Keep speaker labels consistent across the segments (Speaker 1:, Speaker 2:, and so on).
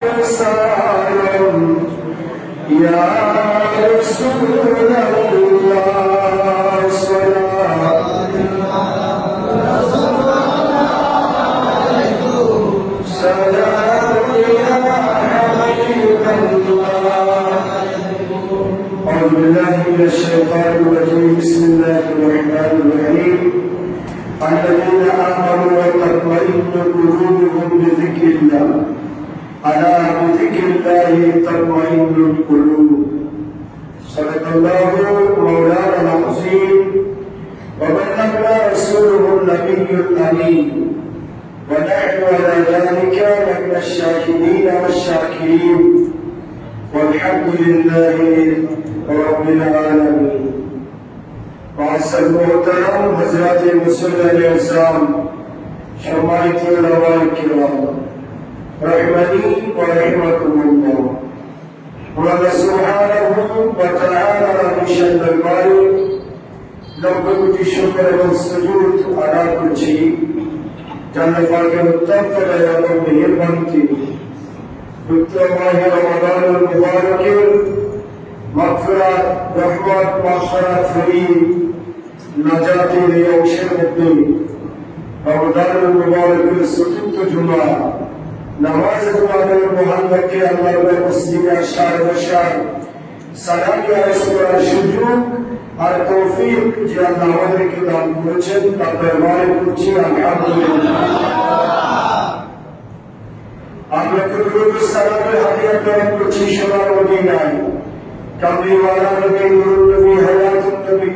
Speaker 1: يا رسول الله صلاة سلام يا حبيب الله. أعوذ بالله من الشيطان الرجيم. بسم الله الرحمن الرحيم. الذين آمنوا وتطمئن قلوبهم بذكر الله ألا بذكر الله تطمئن القلوب. صدق الله مولانا العظيم وبلغنا رسوله النبي الأمين ونحن على ذلك من الشاهدين والشاكرين والحمد لله رب العالمين. معزز محترم حضرات মুসল্লিয়ান ইসলাম, সম্মানিত উলামায়ে কিরাম, রহমানি ওয়া রাহমাতুল্লাহ। আল্লাহ সুবহানাহু ওয়া তাআলা বিশাল মালিক লক্ষ কোটি শুকর এবং সুজুদ আদা করছি জান্নাত পাকের উত্তম ফয়সালা এবং মেহেরবানিতে পবিত্র মাহে রমাদানুল মুবারকের মাগফিরাত, রহমত, মাগফিরাত, ফরিদ, নাজাতের এই অংশের মধ্যে রমাদানুল মুবারকের চতুর্থ জুমা নামাজ তোমাদের মোহাম্মদকে আল্লাহর মসজিদে আসার বসার সালামি আরজ করার সুযোগ আর তৌফিক যে আল্লাহ আমাদেরকে দান করেছেন তার দরবারে করছি আলহামদুলিল্লাহ। আমরা কুদরত সালামের হাদিয়া প্রদান করছি সোনার মদিনায় কামলিওয়ালা নবী, নুরুল নবী, হায়াতুন নবী,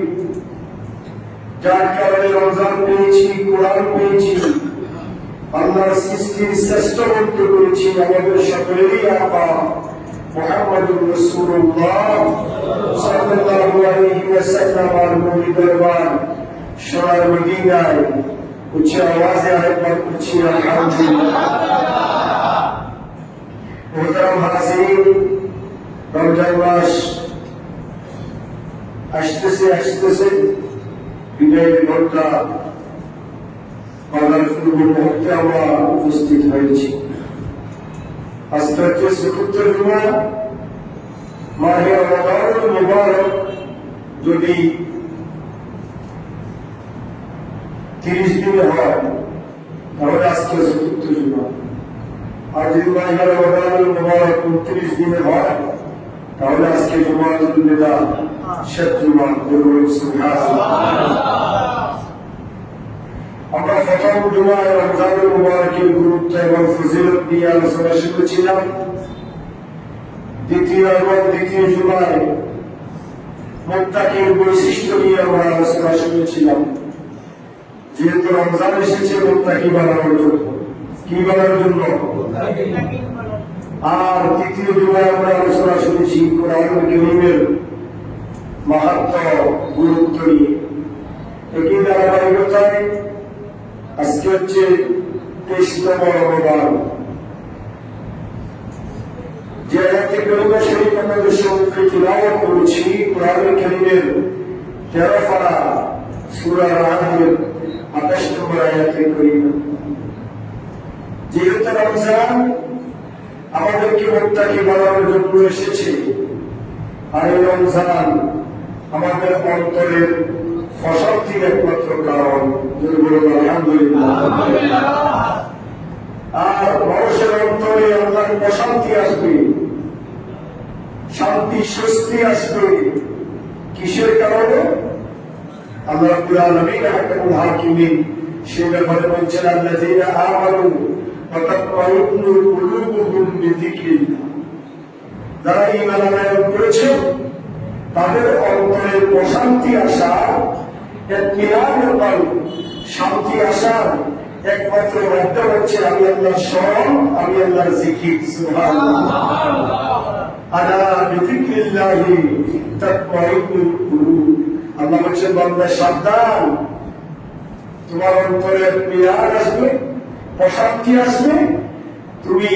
Speaker 1: যার কারণে রমজান পেয়েছি, কোরআন পেয়েছি, আল্লাহর সৃষ্টির শ্রেষ্ঠ বন্ধু করেছি আমাদের সকলেরই আপা মুহাম্মদুর রাসূলুল্লাহ সাল্লাল্লাহু আলাইহি ওয়াসাল্লাম আর নবী দরবার সোনার মদিনায় উচ্চ আওয়াজে আরেকবার করছি আলহামদুলিল্লাহ। মোহতারাম হাজিরিন, রমজান মাস আসতেছে বিদায়ের ঘন্টা বাজার পূর্ব মুহূর্তে আমরা উপস্থিত হয়েছি। আজকে হচ্ছে চতুর্থ জুমা মাহে রমাদানুল মুবারক। যদি 30 দিনে হয় তাহলে আজকে চতুর্থ জুমা, আর যদি মাহে রমাদানুল মুবারক 29 দিনে হয় তাহলে আজকে জুমাতুল বিদা, শেষ জুমা। সুবহানাল্লাহ। আমরা প্রথম জুমায় রমজানুল মুবারকের গুরুত্ব এবং ফজিলত নিয়ে আলোচনা শুনেছিলাম। দ্বিতীয় এবং দ্বিতীয় জুমায় মুত্তাকির বৈশিষ্ট্য নিয়ে আমরা আলোচনা শুনেছিলাম। যেহেতু রমজান এসেছে মুত্তাকি বানানোর জন্য, কি বানানোর জন্য? আর তৃতীয় জুমায় আমরা আলোচনা শুনেছি কোরআন কারীমের মাহাত্ম্য, গুরুত্ব নিয়ে। একই ধারাবাহিকতায় আজকে হচ্ছে 23তম রমজান। যে আয়াতে কারিমা শরীফ আমাদের সম্মুখে তিলাওয়াত করেছি কোরআন কারীমের 13 পারা সূরা রাহমের 28 নম্বর আয়াতে কারিমা। যেহেতু রমজান আমাদেরকে মুত্তাকি বানানোর জন্য এসেছে, আর এই রমজান আমাদের অন্তরের প্রশান্তির একমাত্র কারণ। আলহামদুলিল্লাহ। আর মানুষের অন্তরে আল্লাহর প্রশান্তি আসবে, শান্তি স্বস্তি আসবে কিসের কারণে? আল্লাহ রাব্বুল আলামিন হাকামুল হাকিমিন সে ব্যাপারে বলছেন, আল্লাযীনা আমানু ওয়া তাতমাইন্নু কুলুবুহুম বিযিকরিল্লাহ। যারা ঈমান আনয়ন করেছে তাদের অন্তরে প্রশান্তি আসা, শান্তি আসার একমাত্র মাধ্যম হচ্ছে আমি আল্লাহর স্মরণ, আমি আল্লাহর জিকির। সুবহানাল্লাহ। আলা বিযিকরিল্লাহি তাতমাইন্নুল কুলুব। আল্লাহ বলছেন, বান্দা সাবধান, তোমার অন্তরে পিয়ার আসবে, প্রশান্তি আসবে, তুমি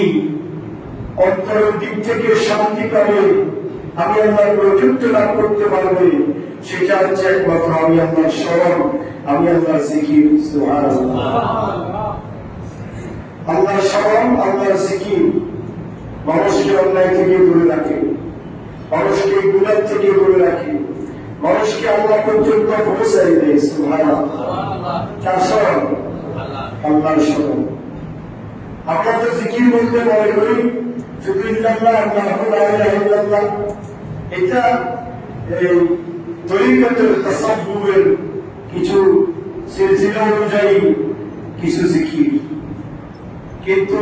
Speaker 1: অন্তরের দিক থেকে শান্তি পাবে, আমি আল্লাহর প্রযুক্ত লাভ করতে পারবে। সেটা হচ্ছে একমাত্র আমি আল্লাহর স্মরণ, আমি আল্লাহর জিকির। সুবহানাল্লাহ। আল্লাহর স্মরণ, আল্লাহর জিকির মানুষকে অন্যায় থেকে দূরে রাখে, মানুষকে গুনাহ থেকে দূরে রাখে, মানুষকে আল্লাহ পর্যন্ত পৌঁছাই দেয়। সুবহানাল্লাহ। কার স্মরণ? আল্লাহর স্মরণ। আমরা তো জিকির বলতে মনে করি শুধু ইল্লাল্লাহ, আল্লাহু লা ইলাহা ইল্লাল্লাহ। এটা এই তরিকতের তাসাব্বুহের কিছু সিলসিলা অনুযায়ী কিছু জিকির, কিন্তু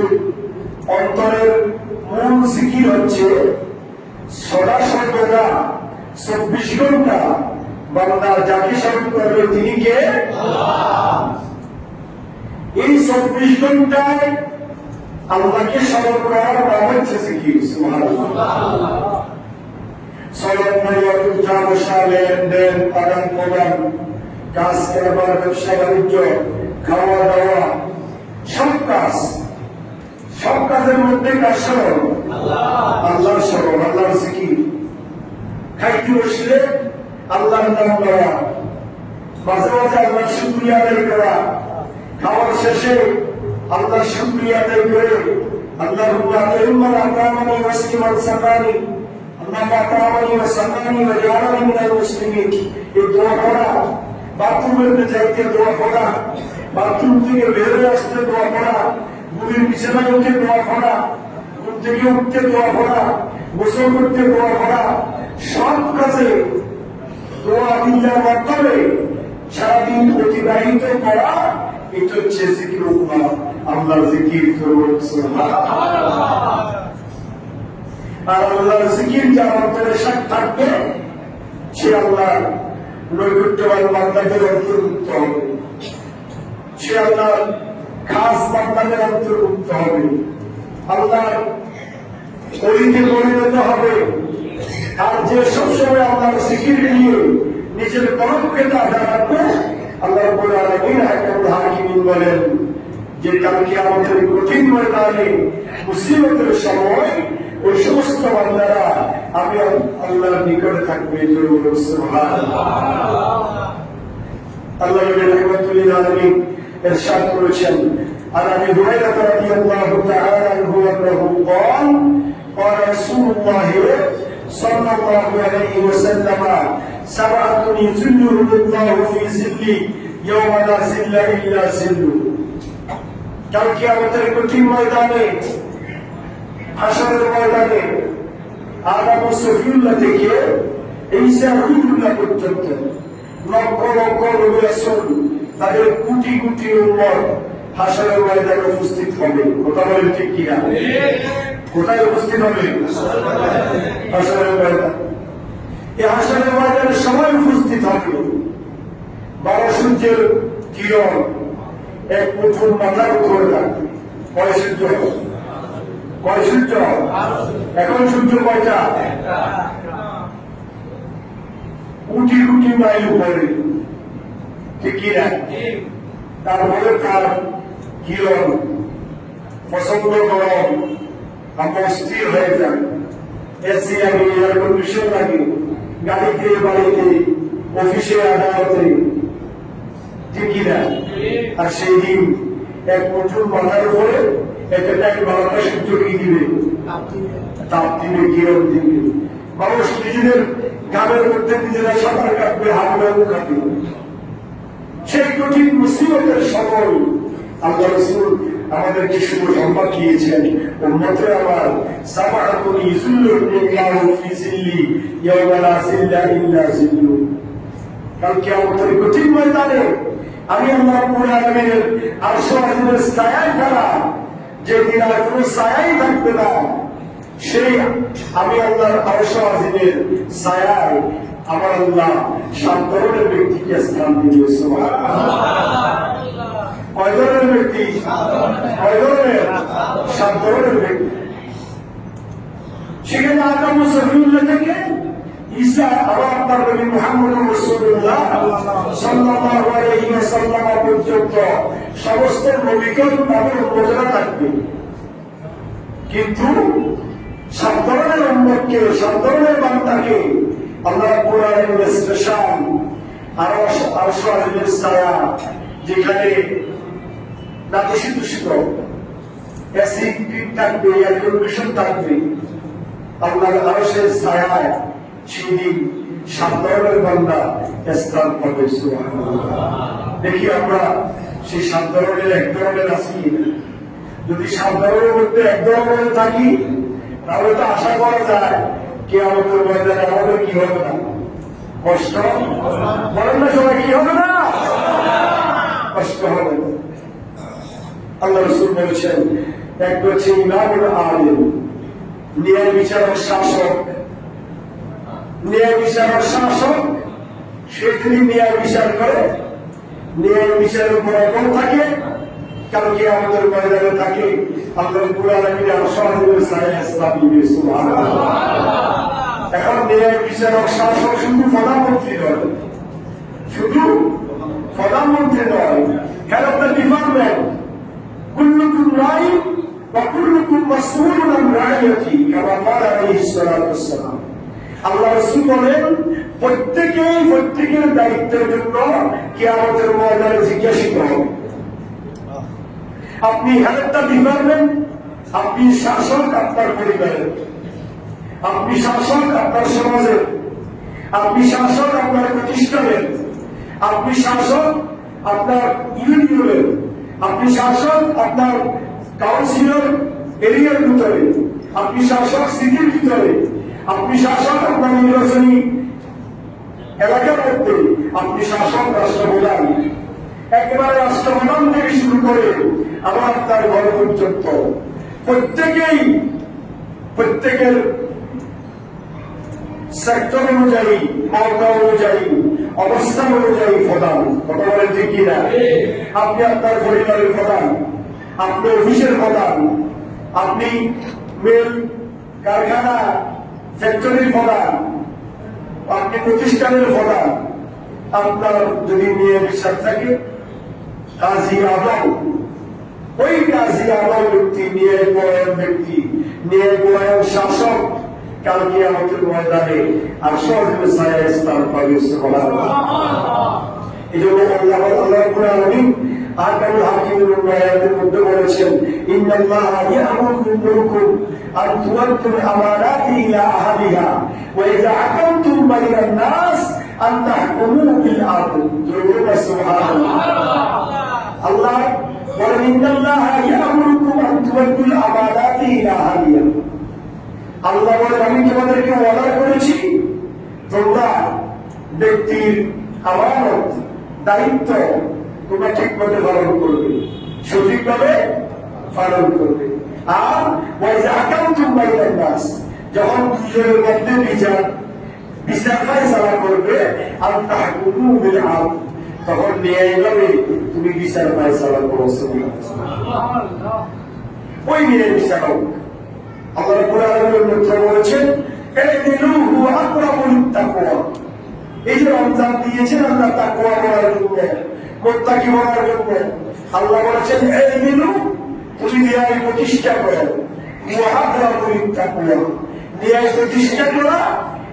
Speaker 1: অন্তরের মূল জিকির হচ্ছে সদাসর্বদা 24 ঘন্টা বান্দা যাকে স্মরণ করবে তিনি কে? আল্লাহ। এই 24 ঘন্টায় আল্লাহকে স্মরণ করার নাম হচ্ছে জিকির। সুবহানাল্লাহ। সলাত নামাজ, পূজা, বসা, লেনদেন, আদান প্রদান, কাজ কারবার, ব্যবসা বাণিজ্য, খাওয়া দাওয়া, সব কাজের মধ্যে কার স্মরণ? আল্লাহর স্মরণ, আল্লাহর জিকির। খাইতে বসলে আল্লাহর নাম নেওয়া, মাঝে মাঝে আল্লাহর শুকরিয়া আদায় করা, খাওয়ার শেষে আল্লাহর শুকরিয়া আদায় করে আল্লাহুম্মা কারিমান আতামানি ওয়াসলিমান সাকানি, আল্লাহুম্মা আতামানি ওয়া সাকানি ওয়া জাআলানি মিনাল মুসলিমিন, এই দোয়া পড়া। বাথরুমে যাইতে দোয়া পড়া, বাথরুম থেকে বের হয়ে আসতে দোয়া পড়া, ঘুমের বিছানায় উঠে দোয়া পড়া, ঘুম থেকে উঠতে দোয়া পড়া, গোসল করতে দোয়া পড়া, সব কাজে দোয়া দিল্লার মাধ্যমে সারাদিন অতিবাহিত করা। এটা হচ্ছে জিকিরুল্লাহ, আল্লাহর জিকির করুন। সুবহানাল্লাহ। আর আল্লাহর জিকির যার অন্তরে সাথ থাকবে সে আল্লাহর নৈকট্যবান বান্দাদের অন্তর্ভুক্ত হবে, সে আল্লাহর খাস বান্দাদের অন্তর্ভুক্ত হবে, আল্লাহর ওলিতে পরিণত হবে। আর যে সবসময় আল্লাহর জিকির নিয়ে নিজের কলমকে তাজা রাখবে, আল্লাহ রাব্বুল আলামিন হাকিমুল হাকিমিন বলেন যে কালকে আমাদের কঠিন ময়দানে মুসিবতের সময় ওই সমস্ত বান্দারা আমি আল্লাহর নিকটে থাকবে। সুবহানাল্লাহ। আল্লাহ রাব্বুল আলামিন ইরশাদ করেছেন, আর আবি হুরায়রা রাদিয়াল্লাহু তাআলা আনহু আন্নাহু قال قال رسول الله صلى الله عليه وسلم سبعة يظلهم الله في ظله يوم لا ظل إلا ظله। কাল কিয়ামতের কঠিন ময়দানে, হাশরের ময়দানে আদম ও সফিউল্লাহ থেকে ঈসা রূহুল্লাহ পর্যন্ত লক্ষ লক্ষ নবী রাসূল, তাদের কোটি কোটি উম্মত হাশরের ময়দানে উপস্থিত হবে। কথা বলেন ঠিক কিনা? কোথায় উপস্থিত হবে? হাশরের ময়দানে। এই হাশরের ময়দানে সবাই উপস্থিত হবে। 12 সূর্যের কিরণ এক মুঠোর মাথার উপরে থাকবে। কয় সূর্য? কয় সূর্য? এখন সূর্য কয়টা? কোটি কোটি মাইল উপরে, ঠিক কিনা? তারপরে তার কিরণ প্রচন্ড গরম, আমরা স্থির হয়ে যান। এসি লাগে, এয়ার কন্ডিশন লাগে, গাড়িতে, বাড়িতে, অফিসে, আদালতে, ঠিক কিনা? আর সেই দিন এক প্রচুর মাথার উপরে একটা টাইম বারোটা সূর্য কি দিবে? তাপ দিবে, কিরণ দিবে। মানুষ নিজেদের গ্রামের মধ্যে নিজেরা সাঁতার কাটবে, হাঁটবে, কাটবে। সেই কঠিন মুসিবতের সময় আল্লাহ রাসূল আমাদেরকে শুভ সংবাদ দিয়েছেন, উম্মতে আমার সাবাতুন ইযুল্লুহুল্লাহু ফি জিল্লি ইয়াওমা লা জিল্লা ইল্লা জিল্লু। কাল কিয়ামতের কঠিন ময়দানে আমি আল্লাহ রাব্বুল আলামিনের আরশ আজিমের ছায়ায় ছাড়া যেদিন আর কোনো ছায়াই থাকবে না, সেই আমি আল্লাহর আরশ আজিমের ছায়ায় আমার আল্লাহ 7 ধরনের ব্যক্তিকে স্থান দিবে। সুবহানাল্লাহ। কয় ধরনের ব্যক্তি? কয় ধরনের? 7 ধরনের ব্যক্তি। সেখানে আদম ও সফিউল্লাহ থেকে ঈসা আবার আপনার নবী মুহাম্মদুর রাসূলুল্লাহ সাল্লাল্লাহু আলাইহি ওয়াসাল্লাম পর্যন্ত সমস্ত নবীগণ তাদের উম্মতরা থাকবে। কিন্তু 7 ধরনের উম্মতকে, 7 ধরনের বান্দাকে আল্লাহ রাব্বুল আলামিনের স্পেশাল আরশ আজিমের ছায়া, যেখানে নাতিশীতোষ্ণ এসি ফিট থাকবে, এয়ার কন্ডিশন থাকবে, আল্লাহর আরশের ছায়ায় সেদিন 7 ধরনের বান্দা স্থান পাবে। সুবহানাল্লাহ। দেখি আমরা সেই 7 ধরনের 1 ধরনের আছি কিনা। যদি 7 ধরনের মধ্যে 1 ধরনের থাকি, তাহলে তো আশা করা যায় কিয়ামতের ময়দানে আমাদের কি হবে না, কষ্ট বলেন না সবাই, কি হবে না, কষ্ট হবে না। আল্লাহ রাসূল বলেছেন, এক হচ্ছে ইমামুল আলিম, ন্যায় বিচারক শাসক। ন্যায় বিচারক শাসক সে যদি ন্যায় বিচার করে, ন্যায় বিচারের উপর অটল থাকে, কালকে আমাদের ময়দানে থাকে, আল্লাহ রাব্বুল আলামিন আরশের ছায়ায় স্থাপিত। সুবহানাল্লাহ। এখন ন্যায় বিচারক শাসক শুধু প্রধানমন্ত্রী নয়, শুধু প্রধানমন্ত্রী নয়, হেড অফ দ্য ডিপার্টমেন্ট, কুল্লুকুম রাইন ওয়া কুল্লুকুম মাসউলুন আন রাইয়াতি, কামা ক্বালা আলাইহিস সালাতু ওয়াস সালাম। আল্লাহ রাসূল বলেন, প্রত্যেকের দায়িত্বের জন্য কিয়ামতের ময়দানে জিজ্ঞাসিত হবে। আপনি হেড অফ দ্য ডিপার্টমেন্ট, আপনি শাসক আপনার পরিবারের, আপনি শাসক আপনার সমাজের, আপনি শাসক আপনার প্রতিষ্ঠানের, আপনি শাসক আপনার ইউনিয়নের, আপনি শাসক আপনার কাউন্সিলর এরিয়ার ভিতরে, আপনি শাসক সিটির ভিতরে, আপনি শাসক আপনার নির্বাচনী এলাকার মধ্যে, আপনি শাসক রাষ্ট্রপ্রধান, একেবারে রাষ্ট্রপ্রধান থেকে শুরু করে আবার আপনার ঘর পর্যন্ত প্রত্যেকের সেক্টর অনুযায়ী, মহল্লা অনুযায়ী, অবস্থান অনুযায়ী প্রধান। কথা বলেন ঠিক কিনা? আপনি আপনার পরিবারের প্রধান, আপনি অফিসের প্রধান, আপনি মিল, কারখানা, ফ্যাক্টরির প্রধান, আপনি প্রতিষ্ঠানের প্রধান। আপনার যদি নিয়ে বিশ্বাস থাকে, কাজী আদম, ওই কাজী আদম ব্যক্তি, ন্যায়পরায়ণ ব্যক্তি, ন্যায়পরায়ণ শাসক, কালকে আমাদের ময়দানে আরশের ছায়ায় স্থান পাবে। সুবহানাল্লাহ। এই জন্য আল্লাহ রাব্বুল আলামিন আহকামুল হাকিমের আয়াতের মধ্যে বলেছেন, ইন্নাল্লাহা ইয়া'মুরুকুম আন তু'আদ্দুল আমানাতি ইলা আহলিহা ওয়া ইযা হাকামতুম বাইনান নাস আন তাহকুমু বিল আদল। সুবহানাল্লাহ। আল্লাহ বলেন, ইন্নাল্লাহা ইয়া'মুরুকুম আন তু'আদ্দুল আমানাতি ইলা আহলিহা। আল্লাহ বলেন, আমি তোমাদেরকে অর্ডার করেছি তোমরা ব্যক্তির আমানত, দায়িত্ব তোমরা ঠিকভাবে পালন করবে, সঠিকভাবে পালন করবে। আর ওয়াইজা হাকামতুম বাইনান নাস, যখন দুজনের মধ্যে বিচার ফায়সালা করবে, আন তাহকুমু বিল আদল, তখন ন্যায়ভাবে তুমি বিচার ফায়সালা করো। সুবহানাল্লাহ। ওই ন্যায় বিচারক আল্লাহ রাব্বুল আলামিন মধ্যে বলেছেন, ইদিলু হুয়া আকরাবুল তাকওয়া। এই যে রমজান দিয়েছেন আল্লাহ তাকওয়া করার জন্য, মুত্তাকি হওয়ার জন্য। আল্লাহ বলেছেন, ইদিলু, তুমি ন্যায় প্রতিষ্ঠা করো, হুয়া আকরাবুল তাকওয়া। ন্যায় প্রতিষ্ঠা করা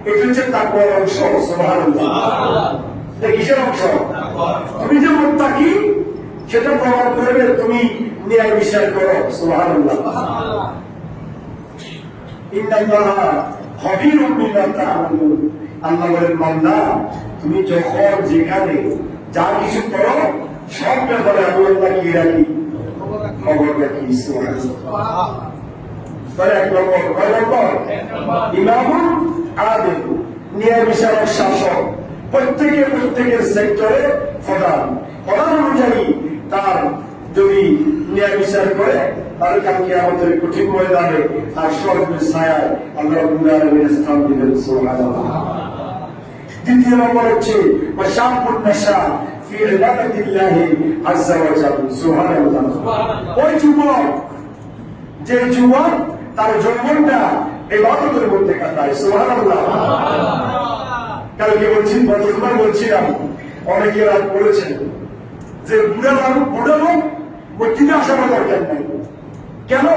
Speaker 1: এটা হচ্ছে তাকওয়ার অংশ। সুবহানাল্লাহ। এটা কিসের অংশ? তুমি যে মুত্তাকি সেটা প্রমাণ করবে তুমি ন্যায় বিচার করো। সুবহানাল্লাহ। ইন্নাল্লাহা খাবীরুম বিমা তা'মালুন। আল্লাহ বলেন, বান্দা তুমি যখন যেখানে যা কিছু করো সব ব্যাপারে আমি আল্লাহ কি রাখি, খবর রাখি। সুবহানাল্লাহ। তাহলে 1 নম্বর, 2 নম্বর, ইমামুল আদিল, ন্যায় বিচারক শাসক, প্রত্যেকের সেক্টরে প্রধান অনুযায়ী তার যদি ন্যায় বিচার করে, তাহলে কালকে আমাদের কঠিন ময়দানে আরশের ছায়ায় আল্লাহ রাব্বুল আলামিন স্থান দিবেন। সুবহানাল্লাহ। 2 নম্বর হচ্ছে ওয়াশাবুন নাশা ফি ইবাদাতিল্লাহি আযজা ওয়া জাল্লা। সুবহানাল্লাহ। ওই যুবক, যে যুবক তার যৌবনটা ইবাদতের মধ্যে কাটায়। সুবহানাল্লাহ। কালকে বলছিলাম অনেকে রাত বলেছেন যে বুড়া লোক মসজিদে আসার দরকার নাই। কেন?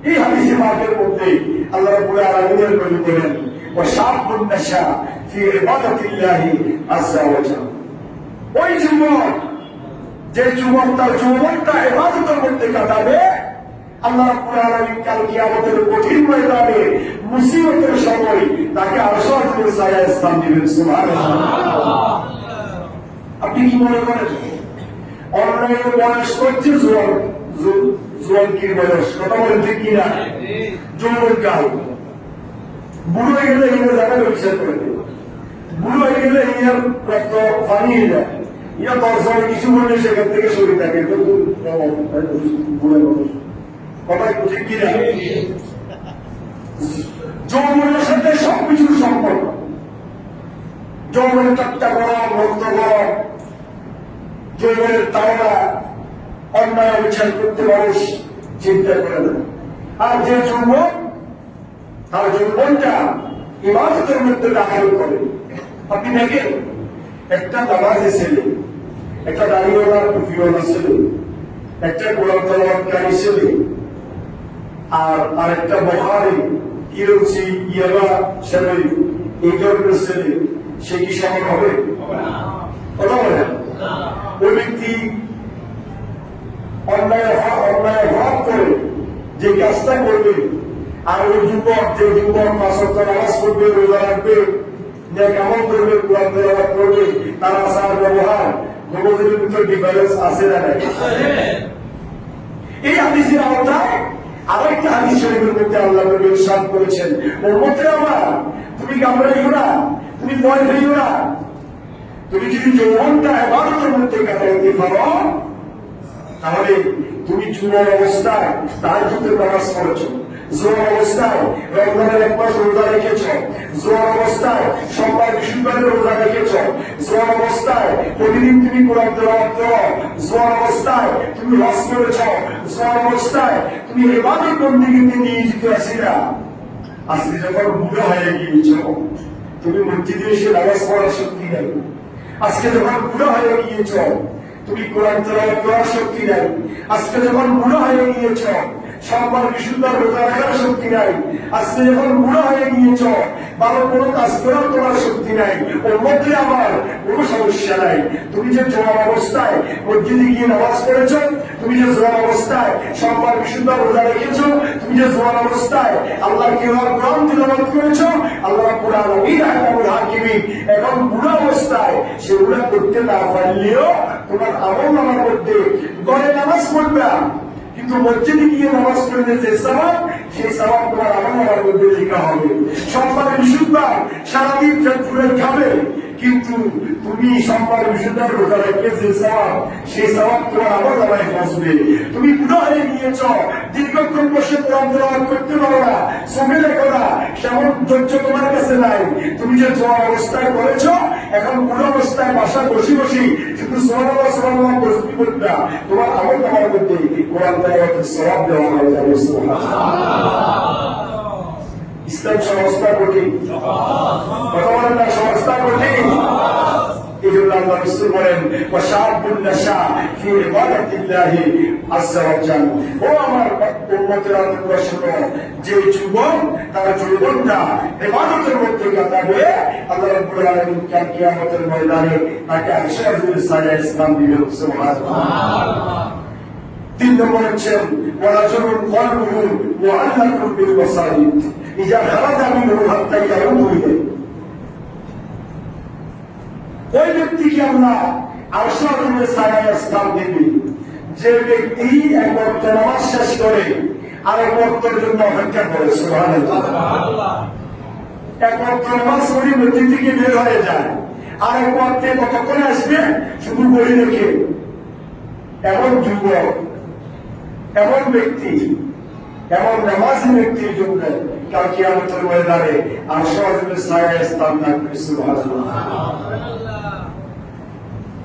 Speaker 1: এই হাদিসে পাকের মধ্যে আল্লাহ রাব্বুল আলামিনের নবী বলেন, ওয়াশাবুন নাশা ফি ইবাদাতিল্লাহি আযজা ওয়া জাল্লা। ওই যুবক, যে যুবক তার যৌবনটা ইবাদতের মধ্যে কাটাবে, আল্লাহ রাব্বুল আলামিন কাল কিয়ামতের কঠিন ময়দানে মুসিবতের সময় তাকে আরশের ছায়ায় স্থান দিবেন। সুবহানাল্লাহ। আপনি কি মনে করেন অনলাইনে বয়স করছে জোয়ান কি বয়স? কথা বলেন ঠিক কিনা? যৌবন কাল। বুড়ো হয়ে গেলে ইয়ে জায়গা ব্যবসা করে দেবে, বুড়ো হয়ে গেলে ইয়ার রক্ত ফানিয়ে যায়, ইয়া দর্শন কিছু বললে সেখান থেকে সরে থাকে। কথা ঠিক কিনা? যৌবনের সাথে সবকিছুর সম্পর্ক। যৌবনের টাট্টা গরম, রক্ত গরম, যৌবনের তারা অন্যায় বিচার করতে মানুষ চিন্তা করে না। আর যে যৌবন, তার যৌবনটা ইবাদতের মধ্যে দাখিল করে। আপনি দেখেন একটা নামাজি ছেলে, একটা দাঁড়িয়েওয়ালা টুপিওয়ালা ছেলে, একটা কোরআন তেলাওয়াতকারী ছেলে, আর আরেকটা বখারি ইরুচি ইয়াবা ছেলে, এই ধরনের ছেলে, সে কি সমান হবে? কথা বলেন। ওই ব্যক্তি অন্যায় ভাব করে যে কাজটা করবে, আর ওই যুবক যে যুবক ৫ ওয়াক্ত নামাজ পড়বে, রোজা রাখবে, নেক আমল করবে, কোরআন তেলাওয়াত করবে, তার আচার ব্যবহার মগজের ভিতর ডিফারেন্স আছে না নাই? এই হাদিসের আওতায় আরেকটা হাদিস শরীফের মধ্যে আল্লাহ নবী ইরশাদ করেছেন, উম্মতে আমার তুমি ঘাবড়াইও না, তুমি ভয় পেও না, তুমি যদি যৌবনটা ইবাদতের মধ্যে কাটাইতে পারো, তাহলে তুমি যুবক অবস্থায় তাহাজ্জুদের নামাজ পড়েছো, জোয়ান অবস্থায় রমজানের ১ মাস রোজা রেখেছ, জোয়ান অবস্থায় সোমবার বৃহস্পতিবার রোজা রেখেছ, জোয়ান অবস্থায় প্রতিদিন তুমি কোরআন তেলাওয়াত করো, জোয়ান অবস্থায় তুমি হজ করেছ, জোয়ান অবস্থায় তুমি ইবাদত বন্দেগীতে নিয়োজিত আছিলা। আজকে যখন বুড়ো হয়ে গিয়েছ, তুমি মসজিদে এসে নামাজ পড়ার শক্তি নেই। আজকে যখন বুড়ো হয়ে গিয়েছ, তুমি কোরআন তেলাওয়াত করার শক্তি নাই। আজকে যখন বুড়ো হয়ে গিয়েছ, সোমবার বৃহস্পতিবার রোজা রাখার শক্তি নাই। আজকে যখন বুড়ো হয়ে গিয়েছ, ভালো কোনো কাজ করার তোমার শক্তি নাই। ওর মধ্যে আমার কোনো সমস্যা নাই। তুমি যে জোয়ান অবস্থায় মসজিদে গিয়ে নামাজ পড়েছ, তুমি যে জোয়ান অবস্থায় সোমবার বৃহস্পতিবার রোজা রেখেছ, তুমি যে জোয়ান অবস্থায় আল্লাহর কোরআন তেলাওয়াত করেছ, আল্লাহ কোরআন আহকামুল হাকিমিন, এখন বুড়ো অবস্থায় সেগুলো করতে না পারলেও তোমার আমলনামার মধ্যে গড়ে নামাজ পড়বে, কিন্তু মসজিদে গিয়ে নামাজ পড়লে যে সওয়াব, সেই সওয়াব তোমার আমলনামার মধ্যে লেখা হবে। সোমবার বৃহস্পতিবার সারাদিন পেট ফুলে খাবে, কিন্তু তুমি সোমবার বৃহস্পতিবার রোজা রেখে যে সওয়াব, সেই সওয়াব তোমার আমলনামায় পৌঁছবে। তুমি বুড়ো হয়ে গিয়েছ, দীর্ঘক্ষণ বসে কোরআন তেলাওয়াত করতে পারো না, চোখে দেখো না, সেমন ধৈর্য তোমার কাছে নাই। তুমি যে জোয়ান অবস্থায় করেছ, এখন বুড়ো অবস্থায় বাসায় বসে বসি কিন্তু সুবহানাল্লাহ সুবহানাল্লাহ বসতে করতে তোমার আমলনামার মধ্যে কোরআন তেলাওয়াতের সওয়াব দেওয়া হয়ে যাবে। ইসলাম সংস্থা কঠিন, কথা বলেন না, সংস্থা কঠিন। এই জন্য আল্লাহ রাসূল বলেন, ওয়াশাবুন নাশা ফি ইবাদাতিল্লাহি আযজা ওয়া জাল। ও আমার উম্মতেরা, তোমরা শোনো, যে যুবক তার যৌবনটা ইবাদতের মধ্যে কাটাবে, আল্লাহ রাব্বুল আলামিন কাল কিয়ামতের ময়দানে তাকে আরশের ছায়ায় স্থান দিবেন। সুবহানাল্লাহ। ৩ নম্বর হচ্ছে ওয়ারাজুলুন কলবুহু মুআল্লাকুন বিল মাসাজিদ ইযা খারাজা মিনহু হাত্তা ইয়াউদু ইলাইহি। ওই ব্যক্তিকে আমরা আরশের ছায়ায় স্থান দেব যে ব্যক্তি এক ওয়াক্ত নামাজ শেষ করে আরেক ওয়াক্তের জন্য অপেক্ষা করে। সুবহানাল্লাহ। এক ওয়াক্ত নামাজ পড়ে মসজিদ থেকে বের হয়ে যায়, আরেক ওয়াক্তে কতক্ষণে আসবে শুধু বলি রেখে। এমন যুবক, এমন ব্যক্তি, এমন নামাজি ব্যক্তির জন্য কাল কিয়ামতের ময়দানে আরশের ছায়ায় স্থান থাকবে। সুবহানাল্লাহ।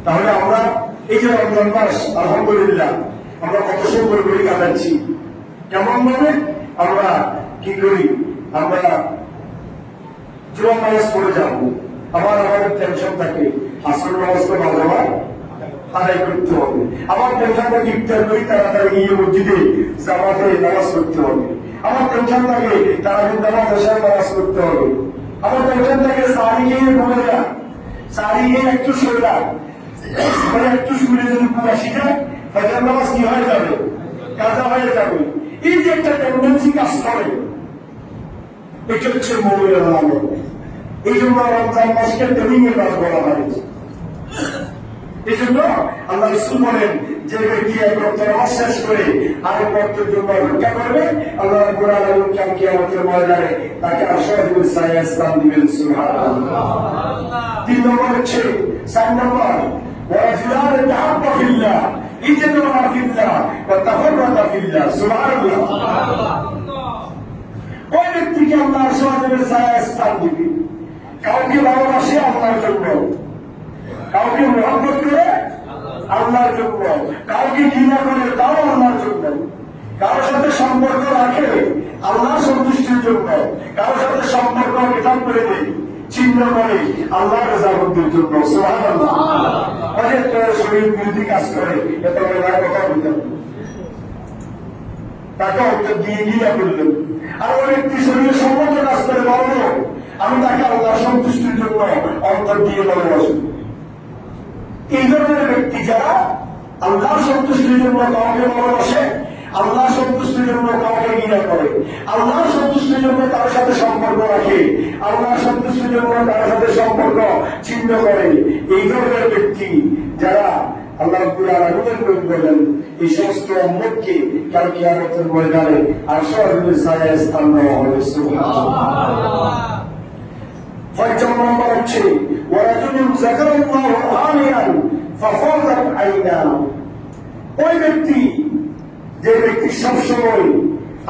Speaker 1: তাহলে আমরা এই যে রমজান মাস, আলহামদুলিল্লাহ আমরা কত সুন্দর করে কাটাচ্ছি। কেমন ভাবে আমরা কি করি? আমরা জুমার নামাজ পড়ে যাবো, আমাদের টেনশন থাকে আসর নামাজ তো বাজাবার আদায় করতে হবে। আমার টেনশন থাকে ইফতার করি তাড়াতাড়ি গিয়ে মসজিদে জামাতে নামাজ করতে হবে। আমার টেনশন থাকে তারাবির নামাজ এশার নামাজ করতে হবে। আমার টেনশন থাকে সারি খেয়ে ঘুমে যা, সারি খেয়ে একটু শুয়ে যা, একটু শুনে যদি ঘুম আসি যায় ফজর নামাজ কি হয়ে যাবে, কাজা হয়ে যাবে। এই যে একটা টেন্ডেন্সি কাজ করে, এটা হচ্ছে মুমিনের আলামত। এই জন্য রমজান মাসকে ট্রেনিং এর কাজ বলা হয়েছে। এই জন্য আল্লাহ রাসূল বলেন, যে ব্যক্তি এক রক্ত নামাজ শেষ করে আরেক রক্তের জন্য অপেক্ষা করবে, আল্লাহ রাব্বুল আলামিন কিয়ামতের ময়দানে তাকে আরশের ছায়ায় স্থান দিবেন। সুবহানাল্লাহ। 3 নম্বর হচ্ছে 4 নম্বর ওয়াজলাল তাহাব্বা ফিল্লাহ ইজতামা ফিল্লাহ ওয়া তাফাররাকা ফিল্লাহ। সুবহানাল্লাহ। ওই ব্যক্তিকে আল্লাহ আরশের ছায়ায় স্থান দিবে, কাউকে ভালোবাসে আল্লাহর জন্য, কাউকে মহব্বত করে আল্লাহর জন্য, কাউকে ঘৃণা করে তাও আল্লাহর জন্য, কারোর সাথে সম্পর্ক রাখে আল্লাহর সন্তুষ্টির জন্য, কারোর সাথে সম্পর্ক কেতাব করে দেয়, চিহ্ন করে আল্লাহর রাজামন্দির জন্য। সুবহানাল্লাহ। অনেক শরীর বিরোধী কাজ করে, এটা কথা বলতে তাকে অন্তর দিয়ে গিয়ে বললেন। আর ওই ব্যক্তি শরীরে সম্মত কাজ করে বলল, আমি তাকে আল্লাহর সন্তুষ্টির জন্য অন্তর দিয়ে ভালোবাসি। এই ধরনের ব্যক্তি যারা আল্লাহর সন্তুষ্টির জন্য কাউকে ভালোবাসে, আল্লাহর সন্তুষ্টির জন্য কাউকে ঘৃণা করে, আল্লাহর সন্তুষ্টির জন্য কারোর সাথে সম্পর্ক রাখে, আল্লাহর সন্তুষ্টির জন্য কারোর সাথে সম্পর্ক ছিন্ন করে, এই ধরনের ব্যক্তি যারা আল্লাহ রাব্বুল আলামিন বলেন, এই সমস্ত উম্মতকে কাল কিয়ামতের ময়দানে আরশের ছায়ায় স্থান দেওয়া হবে। সুবহানাল্লাহ। 5 নম্বর হচ্ছে ওয়ারাজুলুন যাকারাল্লাহু খালিয়ান ফাফাদাত আইনাহু। ওই ব্যক্তি, যে ব্যক্তি সবসময়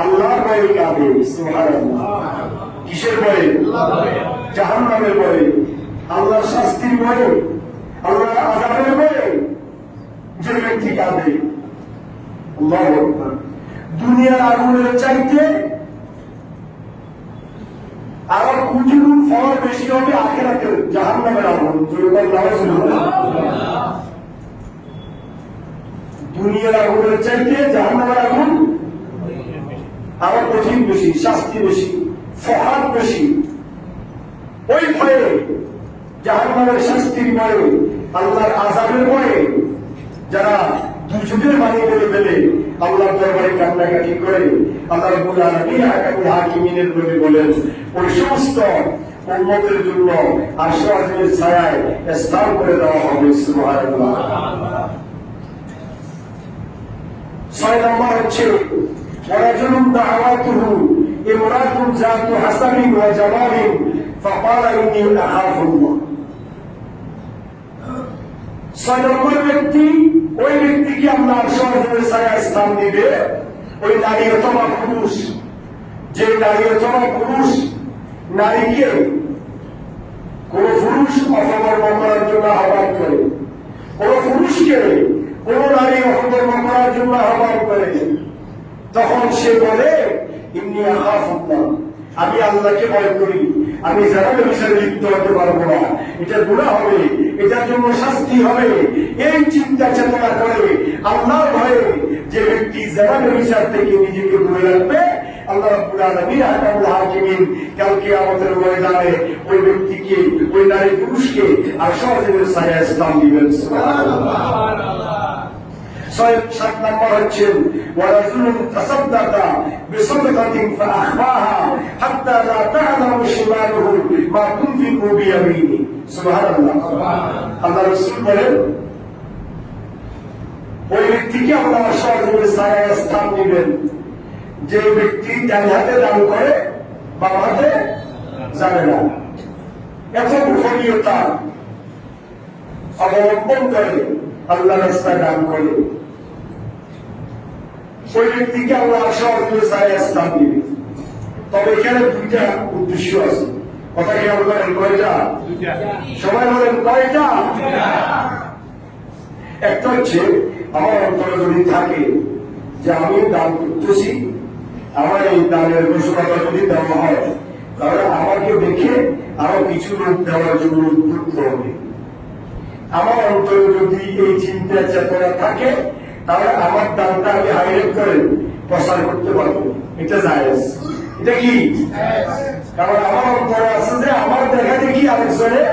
Speaker 1: আল্লাহর ভয়ে কাঁদে। সুবহানাল্লাহ। কিসের ভয়ে? জাহান্নামের ভয়ে, আল্লাহর শাস্তির ভয়ে, আল্লাহর আযাবের ভয়ে যে ব্যক্তি কাঁদে, আল্লাহু আকবার, দুনিয়ার আগুনের চাইতে আরো কোটি গুণ ফল বেশি হবে আখিরাতের জাহান্নামের আগুন। দুনিয়ার আগুনের চাইতে জাহান্নামের আগুন আরো কঠিন বেশি, শাস্তি বেশি, ফহাদ বেশি। ওই ভয়ে, জাহান্নামের শাস্তির ভয়ে, আল্লাহর আযাবের ভয়ে যারা দুচোখের পানি বলে ফেলে আল্লাহর দরবারে কান্নাকাটি করে, আল্লাহ রাব্বুল আলামিন হাকামুল হাকিমিনের নবী বলেন, ওই সমস্ত উম্মতের জন্য আরশের ছায়ায় স্থান করে দেওয়া হবে। সুবহানাল্লাহ। 6 নম্বর হচ্ছে ওয়ারাজুলুন দাওয়াতুহু ইমরাতুন যাতু হাসাবিন ওয়া জামালিন ফাকালা ইন্নী আখাফুল্লাহ। 6 নম্বর ব্যক্তি, ওই ব্যক্তিকে আল্লাহ আরশের ছায়ায় স্থান দিবে, ওই নারী অথবা পুরুষ, যে নারী অথবা পুরুষ নারীকে কোন পুরুষ অপকর্ম করার জন্য আহ্বান করে, কোন পুরুষকে কোন নারী অপকর্ম করার জন্য আহ্বান করে, তখন সে বলে ইন্নী আখাফুল্লাহ, আমি আল্লাহকে ভয় করি, আমি যারা বিষয়ে লিপ্ত হতে পারবো না, এটা গুনাহ হবে, এটার জন্য শাস্তি হবে। এই চিন্তা চেতনা করে আল্লাহর ভয়ে যে ব্যক্তি যারা বিষয় থেকে নিজেকে দূরে রাখবে, আল্লাহ রাব্বুল আলামিন হাকামুল হাকিমিন কাল কিয়ামতের ময়দানে ওই ব্যক্তিকে, ওই নারী পুরুষকে আরশের ছায়ায় স্থান দিবেন। সুবহানাল্লাহ। 7 নম্বর হচ্ছে ওয়ারাজুলুন তাসাদ্দাকা বিসাদকাতিন ফাআখফাহা হাত্তা লা তা'লামু শিমালুহু মা তুনফিকু বিয়ামিনি। সুবহানাল্লাহ। আল্লাহ রাসূল বলেন, ওই ব্যক্তিকে আল্লাহ আরশের ছায়ায় স্থান দিবেন যে ব্যক্তি ডান হাতে দান করে বাম হাতে জানে না, এত গোপনীয়তা অবলম্বন করে আল্লাহ রাস্তায় দান করে, ওই ব্যক্তিকে আল্লাহ আরশের ছায়ায় স্থান দিবে। তবে এখানে 2টা উদ্দেশ্য আছে, কথা খেয়াল করেন। কয়টা? সবাই বলেন কয়টা? একটা হচ্ছে আমার অন্তরে যদি থাকে যে আমি দান করতেছি, আমার এই দানের ঘোষণা যদি দেওয়া হয়, তাহলে আমাকে দেখে আরো কিছু লোক দেওয়ার জন্য উদ্যুক্ত হবে। আমার অন্তরে যদি এই চিন্তা চেতনা থাকে, তাহলে আমার দানটা আমি হাইলাইট করে প্রচার করতে পারবো, এটা জায়েজ। এটা কি? কারণ আমার অন্তরে আছে যে আমার দেখা দেখি আরেকজনে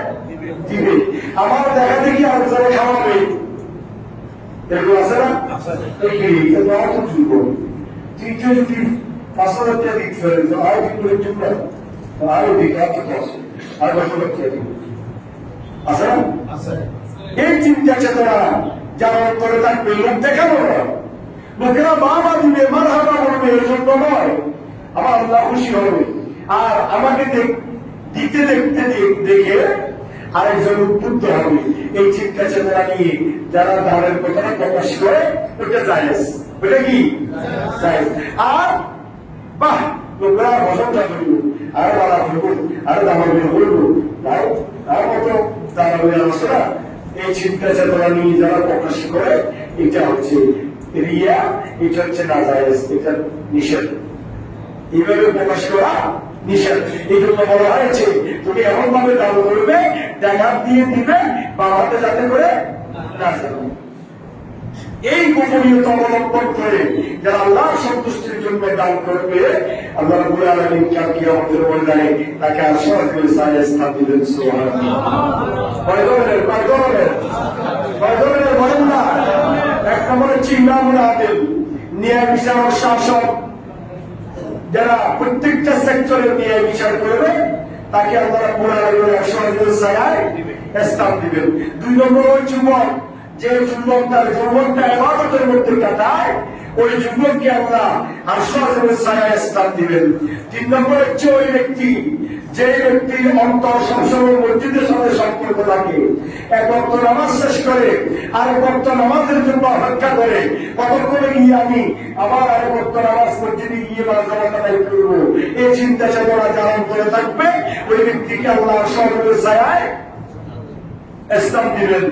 Speaker 1: দিবে, আমার দেখা দেখি আরেকজনে খাওয়াবে, এগুলো আছে না? তৃতীয় যদি 5,000 টাকা দিতে পারে তো আরো কিন্তু একটু আরো দিকে আর কত আছে আর 10,000 টাকা দিবে আছে না? এই চিন্তা চেতনা যারা করে থাকবে লোক দেখানো নয়, লোকেরা বাবা দিবে মারহাবা বলবে এই জন্য নয়, আমার আল্লাহ খুশি হবে। আর আমাকে দিতে দেখতে দেখে আরেকজন উদ্বুদ্ধ হবে। এই চিন্তা চেতনা নিয়ে যারা দানের কথা প্রকাশ করে ওটা জায়েজ, ওটা কি জায়েজ। আর বাহ লোকেরা প্রশংসা করিব, আর বলা হইব, আর দামাবিল হইব, তার মতো দামাবিল আছে না। এই চিন্তা চেতনা নিয়ে যারা প্রকাশ করে এটা হচ্ছে রিয়া, এটা হচ্ছে না জায়েজ, এটা নিষেধ। এইভাবে প্রকাশ করা নিষেধ। এই জন্য বলা হয়েছে তুমি এমন ভাবে দান করবে ডান হাত দিয়ে দিবে বা হাতে যাতে করে না যাবে। এই গোপনীয়তা অবলম্বন করে যারা আল্লাহ সন্তুষ্টির জন্য দান করবে আল্লাহ রাব্বুল আলামিন কিয়ামতের ময়দানে তাকে আরশের ছায়ায় স্থান দিবেন। সুবহানাল্লাহ। কয় ধরনের বলেন না? এক নম্বরে ইমামুল আদিল, ন্যায় বিচারক শাসক, যারা প্রত্যেকটা সেক্টরের ন্যায় বিচার করবে তাকে আল্লাহ রাব্বুল আলামিন আরশের ছায়ায় স্থান দিবেন। 2 নম্বর ওই যুবক, যে যুবক তার যৌবনটা ইবাদতের মধ্যে কাটায় ওই যুবককে আল্লাহ আরশের ছায়ায় স্থান দিবেন। 3 নম্বর হচ্ছে ওই ব্যক্তি, যে ব্যক্তির অন্তর সবসময় মসজিদের সাথে সম্পর্ক থাকে, এক ওয়াক্ত নামাজ শেষ করে আরেক ওয়াক্ত নামাজের জন্য অপেক্ষা করে কতক্ষণে গিয়ে আমি আবার আরেক ওয়াক্ত নামাজ মসজিদে গিয়ে জামাত আদায় করব। এই চিন্তা চেতনা যারা করে থাকবে ওই ব্যক্তিকে আল্লাহ আরশের ছায়ায় স্থান দিবেন।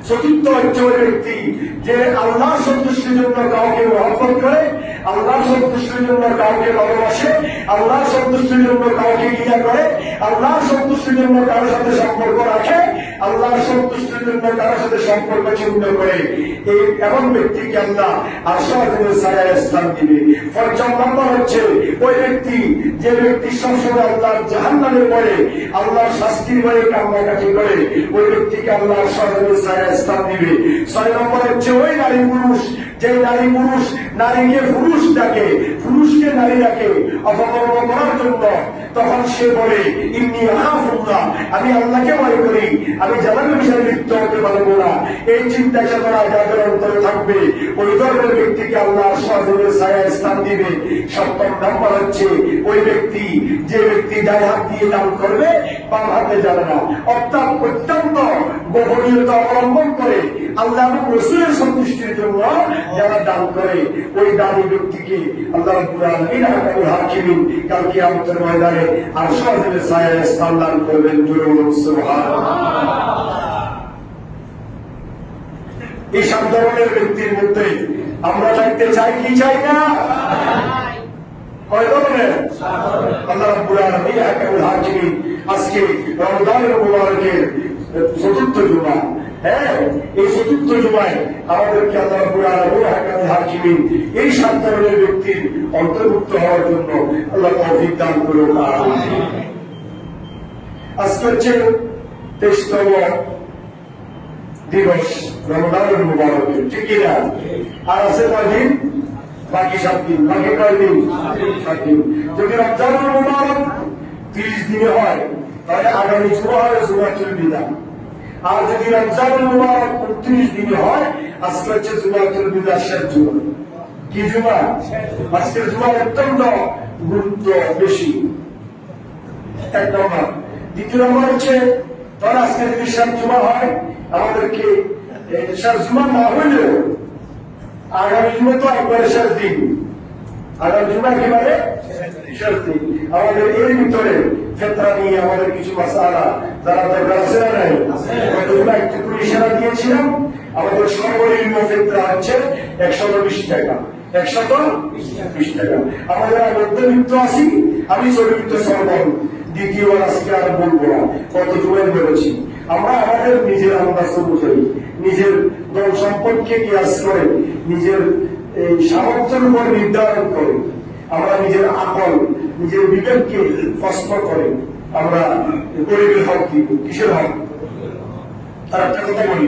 Speaker 1: চতুর্থ হচ্ছে ওই ব্যক্তি যে আল্লাহ সন্তুষ্টির জন্য কাউকে মহব্বত করে, আল্লাহ সন্তুষ্টির জন্য কাউকে ভালোবাসে, আল্লাহ সন্তুষ্টির জন্য কাউকে ঘৃণা করে, আল্লাহ সন্তুষ্টির জন্য কারোর সাথে সম্পর্ক রাখে, আল্লাহ সন্তুষ্টির জন্য কারোর সাথে সম্পর্ক ছিন্ন করে। এই এমন ব্যক্তিকে আল্লাহ আরশের ছায়ায় স্থান দিবে। ৫ নম্বর হচ্ছে ওই ব্যক্তি যে ব্যক্তি সবসময় আল্লাহর জাহান্নামের ভয়ে, আল্লাহর শাস্তির ভয়ে কান্নাকাটি করে, ওই ব্যক্তিকে আল্লাহ আরশের ছায়ায় স্থান দিবে। ৬ নম্বর হচ্ছে ওই নারী পুরুষ, যে নারী পুরুষ নারীকে পুরুষ ডাকে, পুরুষকে নারী ডাকে অপকর্ম করার জন্য, তখন সে বলে ইন্নী আখাফুল্লাহ, আমি আল্লাহকে ভয় করি, আমি জানার বিষয়ে লিপ্ত হতে পারবো না। এই চিন্তা চেতনা যাদের অন্তরে থাকবে ওই ধরনের ব্যক্তিকে আল্লাহ আরশের ছায়ায় স্থান দিবে। ৭ নম্বর হচ্ছে ওই ব্যক্তি যে ব্যক্তি ডান হাত দিয়ে দান করবে বাম হাতে যাবে না, অর্থাৎ অত্যন্ত গোপনীয়তা অবলম্বন করে আল্লাহ এবং রাসূলের সন্তুষ্টির জন্য যারা দান করে ওই দানি ব্যক্তিকে আল্লাহ রাব্বুল আলামিন আহকামুল হাকিমিন কাল কিয়ামতের ময়দানে আরশের ছায়ায় স্থান দান করবেন। সুবহানাল্লাহ। এই সব ধরনের ব্যক্তির মধ্যে আমরা থাকতে চাই কি চাই না? কয় ধরনের? আল্লাহ রাব্বুল আলামিন আহকামুল হাকিমিন আজকে রমজানের মুবারকের ৪র্থ জুমা, হ্যাঁ এই ৪র্থ জুমায় আমাদেরকে আল্লাহ রাব্বুল আলামিন আহকামুল হাকিমিন এই ৭ ধরনের ব্যক্তির অন্তর্ভুক্ত হওয়ার জন্য আল্লাহ তৌফিক দান করুন। আজকে হচ্ছে ২৩তম দিবস রমজানুল মুবারকের, ঠিক কিনা? আর আছে কয়দিন? বাকি ৭ দিন। বাকি কয়দিন? ৭ দিন। যদি রমজানুল মুবারক ৩০ দিনে হয় তাহলে আগামী জুমা হয় জুমাতুল বিদা। আর যদি রমজানুল মুবারক ৩৯ দিনে হয় আজকে হচ্ছে জুমাতুল বিদা, শেষ জুমা। কি জুমা? আজকের জুমা অত্যন্ত গুরুত্ব বেশি, ১ নম্বর। ২য় নম্বর হচ্ছে ধর আজকে যদি শেষ জুমা হয় আমাদেরকে শেষ জুমা না হইলেও আগামী জুমা তো একবারে শেষ দিন, আগামী জুমা একেবারে শেষ দিন। আমাদের এর ভিতরে ফেতরা নিয়ে আমাদের কিছু মাসআলা যারা দরকার আছে না নাই, একটু ইশারা দিয়েছিলাম। আমাদের সর্বনিম্ন ফেতরা হচ্ছে ১২০ টাকা, ১২০ টাকা। আমাদের মধ্যবিত্ত আছি, আমি চরিত্র সর্বন। দ্বিতীয়বার আজকে আর বলবো না, কত জুমাই বলেছি। আমরা আমাদের নিজের আন্দাজ অনুযায়ী, নিজের দল সম্পর্কে কিয়াস করে, নিজের এই সামর্থ্যের উপর নির্ধারণ করে, আমরা নিজের আকল, নিজের বিবেককে প্রশ্ন করে আমরা গরিবের হক দিব। কিসের হক? তার একটা কথা বলি,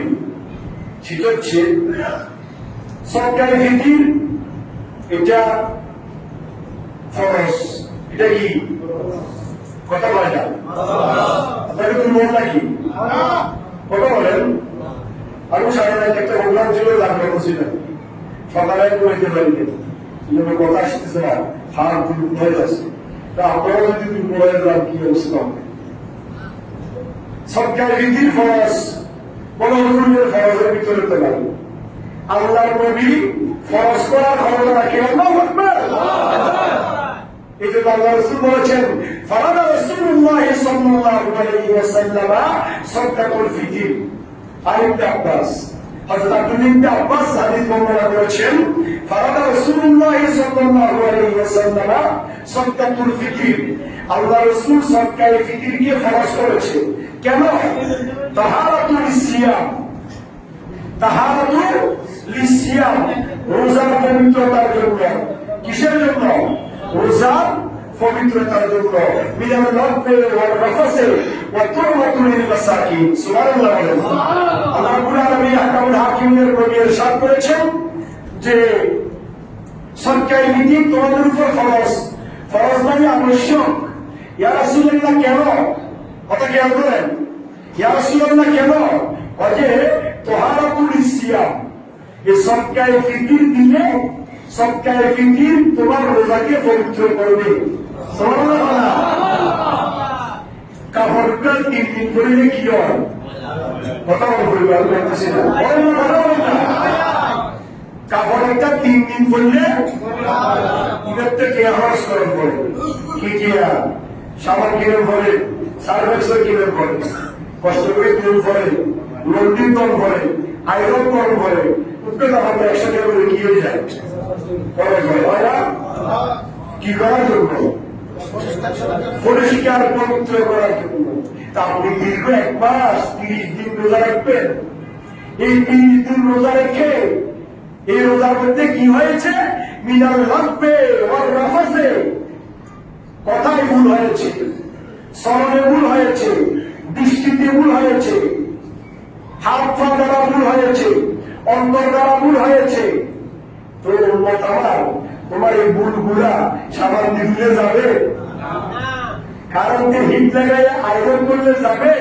Speaker 1: সেটা হচ্ছে সরকারি ভিত্তির, এটা ফরজ, এটা কি কথা বলে না? আপনাকে তুমি মন নাকি কথা বলেন? আমি সারা রাত একটা প্রোগ্রাম ছিল, লাগবে বলছিলেন সকালে বলতে পারি কথা আসতেছে না, হার দুটো হয়ে যাচ্ছে। তা আপনারা যদি দুটো হয়ে যান কি অবস্থা হবে? সবকায় রীতির ফরজ কোন হুজুরের ফরজের ভিতরে তো লাগে। আল্লাহর নবী ফরজ করার ক্ষমতা কে? আল্লাহু আকবার। এই জন্য আল্লাহ রাসূল বলেছেন, ফারাদা রাসূলুল্লাহ সাল্লাল্লাহু আলাইহি ওয়াসাল্লাম সাদকাতুল ফিতর। ইবনে আব্বাস, হযরত আব্দুল্লাহ ইবনে আব্বাস হাদিস বর্ণনা করেছেন, ফারাদা রাসূলুল্লাহ সাল্লাল্লাহু আলাইহি ওয়াসাল্লাম সাদকাতুল ফিতর। আল্লাহ রাসূল সাদকায়ে ফিতরকে ফরজ করেছে। কেন? তাহারাতুল সিয়াম, তাহারাতুল লিসিয়াম, রোজার পবিত্রতার জন্য। কিসের জন্য? রোজার পবিত্রতার জন্য। মিনাল লাগবে ওয়াল রাফাসে ওয়া তুরমাতুল লিল মাসাকিন। সুবহানাল্লাহ। আল্লাহ রাব্বুল আলামিন আহকামুল হাকিমের বইয়ে ইরশাদ করেছেন যে সদকায়ে ফিতর তোমাদের উপর ফরজ। ফরজ মানে আবশ্যক। ইয়া রাসূলুল্লাহ কেন? কথা খেয়াল করেন। ইয়া রাসূলুল্লাহ কেন? যে তাহারাতুল সিয়াম, এই সদকায়ে ফিতর দিলে সদকায়ে ফিতর তোমার রোজাকে পবিত্র করবে। সুবহানাল্লাহ। কাফরটা 3 দিন পরে কি হয়? কথা বলতে পারতেছি না। কাফরটা 3 দিন পড়লে ঈদের থেকে আহ্বাস করেন পড়ে কি কিয়া সাবান কিনে পড়ে, সার্ভেক্সর কিনে পড়ে, কষ্ট করে তুল পড়ে, লন্ডন তল পড়ে, আয়রন তল পড়ে, উত্তর আমাদের একসাথে করে কি হয়ে যায়? হয় না? কি করার জন্য? পরিষ্কার পবিত্র করার জন্য। তা আপনি দীর্ঘ 1 মাস 30 দিন রোজা রাখবেন। এই 30 দিন রোজা রেখে এই রোজার মধ্যে কি হয়েছে? মিনাল লাগবে ওয়াল রাফাসে, কথায় ভুল হয়েছে, স্মরণে ভুল হয়েছে, দৃষ্টিতে ভুল হয়েছে, হাত পা দ্বারা ভুল হয়েছে, অন্তর দ্বারা ভুল হয়েছে। তো উম্মত আমার, তোমার এই ভুলগুলা সাবান দিলে যাবে? কারণ হিট লাগাই আয়রন করলে যাবে?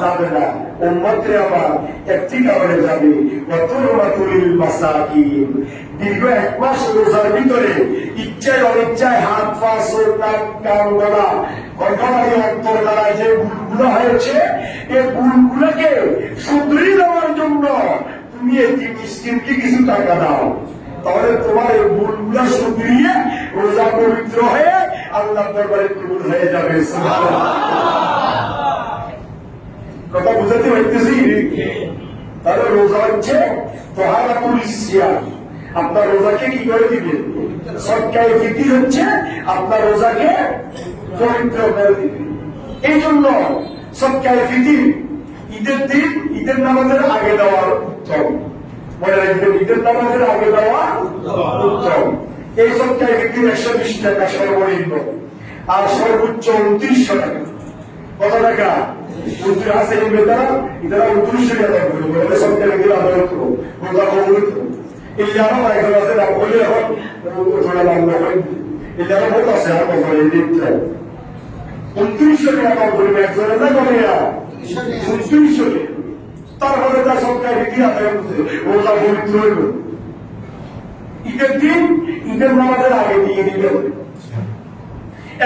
Speaker 1: যাবে না। উম্মতরে আমার একটি কারণে যাবে, ওয়াতুরমাতুল লিল মাসাকিন। দীর্ঘ 1 মাস রোজার ভিতরে ইচ্ছায় অনিচ্ছায় হাত পা চোখ নাক কান গলা কণ্ঠনালী অন্তর দ্বারা যে ভুলগুলো হয়েছে, এই ভুলগুলোকে শুধরিয়ে দেওয়ার জন্য তুমি একটি মিসকিনকে কিছু টাকা দাও। তাহলে তোমার এই ভুলগুলো শুধরিয়ে রোজা পবিত্র হয়ে আল্লাহ দরবারে কবুল হয়ে যাবে। কথা বুঝাতে পারতেছি? তাহলে রোজা হচ্ছে তাহারাতুল সিয়াম, আপনার রোজাকে কি করে দিবে? সদকায়ে ফিতর হচ্ছে আপনার রোজাকে পবিত্র করে দিবে। এই জন্য সদকায়ে ফিতর ঈদের দিন, ঈদের নামাজের আগে দেওয়ার উত্তম। মনে রাখবেন, ঈদের নামাজের আগে দেওয়া উত্তম। এই সদকায়ে ফিতর 120 টাকা সর্বনিম্ন, আর সর্বোচ্চ 2900 টাকা। কত টাকা? 29 আছে। বেতারা ইতারা 29 টাকা করবো, সদকায়ে ফিতর আদায় করবো, রোজা কবুল করবো। ইল্লাহ একজন আছে না বলে এখন ওখানে বাংলা হয়, ইল্লাহ বহুত আছে আর বলে দেখতে 2900 টাকা করবে একজনের, না কমে 2900 টাকা। তারপরে তার সদকায়ে ফিতর আদায় করছে, রোজা পবিত্র হইল। ঈদের দিন ঈদের নামাজের আগে দিয়ে দিবে।